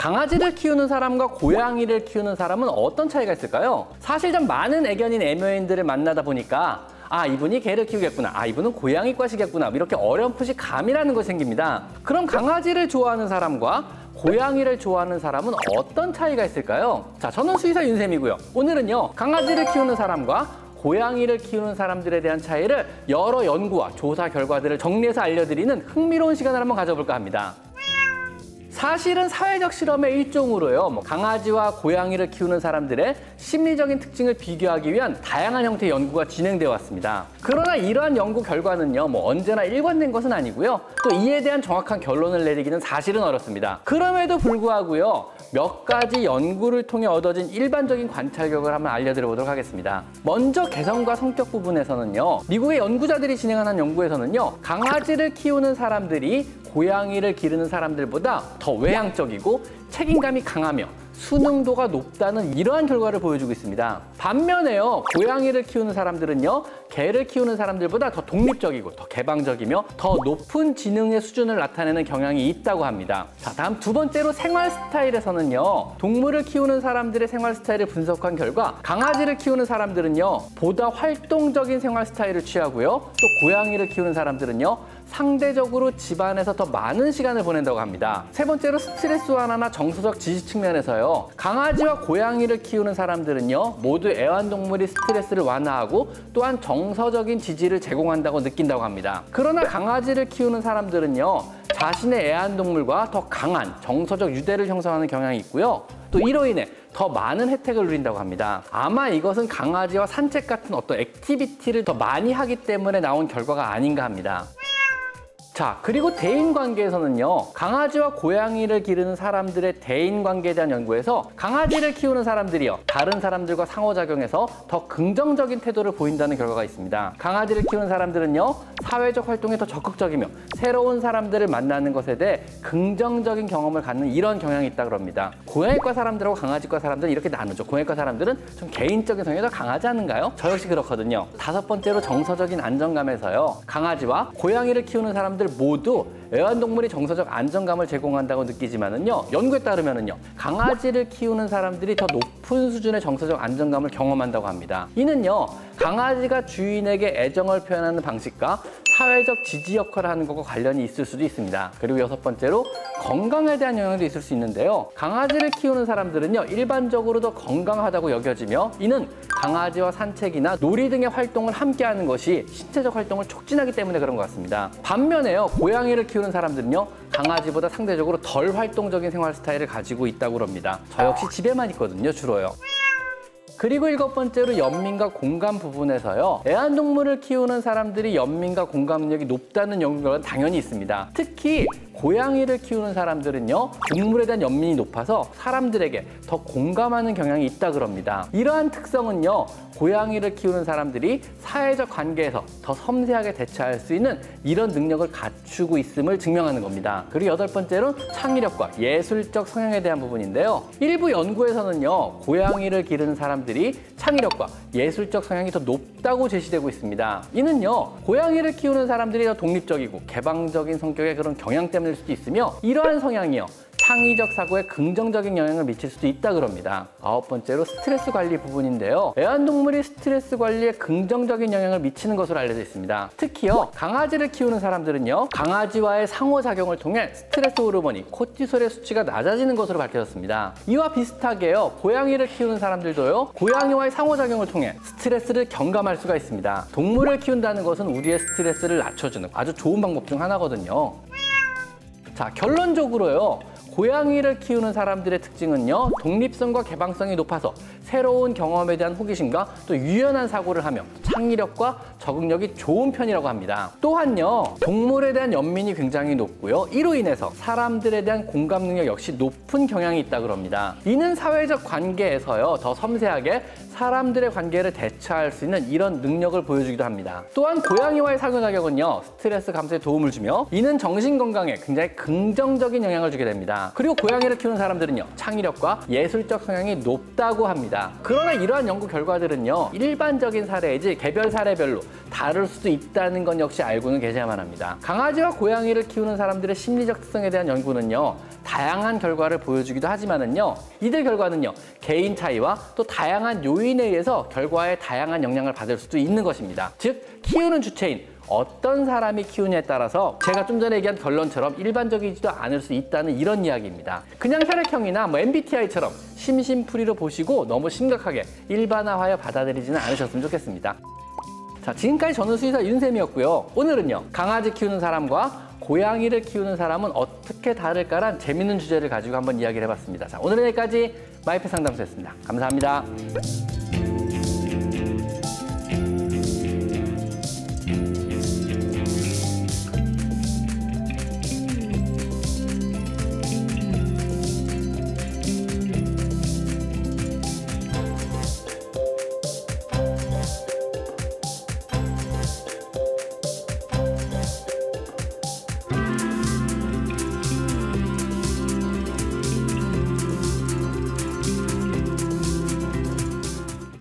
강아지를 키우는 사람과 고양이를 키우는 사람은 어떤 차이가 있을까요? 사실 좀 많은 애견인 애묘인들을 만나다 보니까 아, 이분이 개를 키우겠구나. 아, 이분은 고양이과시겠구나. 이렇게 어렴풋이 감이라는 것이 생깁니다. 그럼 강아지를 좋아하는 사람과 고양이를 좋아하는 사람은 어떤 차이가 있을까요? 자, 저는 수의사 윤쌤이고요. 오늘은요, 강아지를 키우는 사람과 고양이를 키우는 사람들에 대한 차이를 여러 연구와 조사 결과들을 정리해서 알려드리는 흥미로운 시간을 한번 가져볼까 합니다. 사실은 사회적 실험의 일종으로요, 강아지와 고양이를 키우는 사람들의 심리적인 특징을 비교하기 위한 다양한 형태의 연구가 진행되어 왔습니다. 그러나 이러한 연구 결과는요, 언제나 일관된 것은 아니고요, 또 이에 대한 정확한 결론을 내리기는 사실은 어렵습니다. 그럼에도 불구하고요, 몇 가지 연구를 통해 얻어진 일반적인 관찰 결과를 한번 알려드려보도록 하겠습니다. 먼저 개성과 성격 부분에서는요, 미국의 연구자들이 진행한 연구에서는요, 강아지를 키우는 사람들이 고양이를 기르는 사람들보다 더 외향적이고 책임감이 강하며 수능도가 높다는 이러한 결과를 보여주고 있습니다. 반면에요, 고양이를 키우는 사람들은요, 개를 키우는 사람들보다 더 독립적이고 더 개방적이며 더 높은 지능의 수준을 나타내는 경향이 있다고 합니다. 자, 다음 두 번째로 생활 스타일에서는요, 동물을 키우는 사람들의 생활 스타일을 분석한 결과 강아지를 키우는 사람들은요, 보다 활동적인 생활 스타일을 취하고요, 또 고양이를 키우는 사람들은요, 상대적으로 집안에서 더 많은 시간을 보낸다고 합니다. 세 번째로 스트레스 완화나 정서적 지지 측면에서요, 강아지와 고양이를 키우는 사람들은요, 모두 애완동물이 스트레스를 완화하고 또한 정서적인 지지를 제공한다고 느낀다고 합니다. 그러나 강아지를 키우는 사람들은요, 자신의 애완동물과 더 강한 정서적 유대를 형성하는 경향이 있고요, 또 이로 인해 더 많은 혜택을 누린다고 합니다. 아마 이것은 강아지와 산책 같은 어떤 액티비티를 더 많이 하기 때문에 나온 결과가 아닌가 합니다. 자, 그리고 대인관계에서는요, 강아지와 고양이를 기르는 사람들의 대인관계에 대한 연구에서 강아지를 키우는 사람들이요, 다른 사람들과 상호작용해서 더 긍정적인 태도를 보인다는 결과가 있습니다. 강아지를 키우는 사람들은요, 사회적 활동에 더 적극적이며 새로운 사람들을 만나는 것에 대해 긍정적인 경험을 갖는 이런 경향이 있다고 합니다. 고양이과 사람들하고 강아지과 사람들은 이렇게 나누죠. 고양이과 사람들은 좀 개인적인 성향이 더 강하지 않은가요? 저 역시 그렇거든요. 다섯 번째로 정서적인 안정감에서요, 강아지와 고양이를 키우는 사람들 모두 애완동물이 정서적 안정감을 제공한다고 느끼지만은요, 연구에 따르면은요, 강아지를 키우는 사람들이 더 높은 수준의 정서적 안정감을 경험한다고 합니다. 이는요, 강아지가 주인에게 애정을 표현하는 방식과 사회적 지지 역할을 하는 것과 관련이 있을 수도 있습니다. 그리고 여섯 번째로 건강에 대한 영향도 있을 수 있는데요, 강아지를 키우는 사람들은요, 일반적으로 더 건강하다고 여겨지며 이는 강아지와 산책이나 놀이 등의 활동을 함께 하는 것이 신체적 활동을 촉진하기 때문에 그런 것 같습니다. 반면에요, 고양이를 키우는 사람들은요, 강아지보다 상대적으로 덜 활동적인 생활 스타일을 가지고 있다고 합니다. 저 역시 집에만 있거든요, 주로요. 그리고 일곱 번째로 연민과 공감 부분에서요, 애완동물을 키우는 사람들이 연민과 공감 능력이 높다는 연구 결과는 당연히 있습니다. 특히 고양이를 키우는 사람들은요, 동물에 대한 연민이 높아서 사람들에게 더 공감하는 경향이 있다고 합니다. 이러한 특성은요, 고양이를 키우는 사람들이 사회적 관계에서 더 섬세하게 대처할 수 있는 이런 능력을 갖추고 있음을 증명하는 겁니다. 그리고 여덟 번째로는 창의력과 예술적 성향에 대한 부분인데요, 일부 연구에서는요, 고양이를 기르는 사람들이 창의력과 예술적 성향이 더 높다고 제시되고 있습니다. 이는요, 고양이를 키우는 사람들이 더 독립적이고 개방적인 성격의 그런 경향 때문일 수도 있으며 이러한 성향이요, 창의적 사고에 긍정적인 영향을 미칠 수도 있다고 합니다. 아홉 번째로 스트레스 관리 부분인데요, 애완동물이 스트레스 관리에 긍정적인 영향을 미치는 것으로 알려져 있습니다. 특히요, 강아지를 키우는 사람들은요, 강아지와의 상호작용을 통해 스트레스 호르몬이 코티솔의 수치가 낮아지는 것으로 밝혀졌습니다. 이와 비슷하게요, 고양이를 키우는 사람들도요, 고양이와의 상호작용을 통해 스트레스를 경감할 수가 있습니다. 동물을 키운다는 것은 우리의 스트레스를 낮춰주는 아주 좋은 방법 중 하나거든요. 자, 결론적으로요, 고양이를 키우는 사람들의 특징은요, 독립성과 개방성이 높아서 새로운 경험에 대한 호기심과 또 유연한 사고를 하며 창의력과 적응력이 좋은 편이라고 합니다. 또한요, 동물에 대한 연민이 굉장히 높고요, 이로 인해서 사람들에 대한 공감 능력 역시 높은 경향이 있다고 합니다. 이는 사회적 관계에서요, 더 섬세하게 사람들의 관계를 대처할 수 있는 이런 능력을 보여주기도 합니다. 또한 고양이와의 상호작용은요, 스트레스 감소에 도움을 주며 이는 정신건강에 굉장히 긍정적인 영향을 주게 됩니다. 그리고 고양이를 키우는 사람들은요, 창의력과 예술적 성향이 높다고 합니다. 있습니다. 그러나 이러한 연구 결과들은요, 일반적인 사례이지 개별 사례별로 다를 수도 있다는 건 역시 알고는 계셔야만 합니다. 강아지와 고양이를 키우는 사람들의 심리적 특성에 대한 연구는요, 다양한 결과를 보여주기도 하지만은요, 이들 결과는요, 개인 차이와 또 다양한 요인에 의해서 결과에 다양한 영향을 받을 수도 있는 것입니다. 즉, 키우는 주체인 어떤 사람이 키우냐에 따라서 제가 좀 전에 얘기한 결론처럼 일반적이지도 않을 수 있다는 이런 이야기입니다. 그냥 혈액형이나 MBTI처럼 심심풀이로 보시고 너무 심각하게 일반화하여 받아들이지는 않으셨으면 좋겠습니다. 자, 지금까지 저는 수의사 윤쌤이었고요. 오늘은요, 강아지 키우는 사람과 고양이를 키우는 사람은 어떻게 다를까란 재밌는 주제를 가지고 한번 이야기를 해봤습니다. 자, 오늘은 여기까지 마이펫 상담소였습니다. 감사합니다.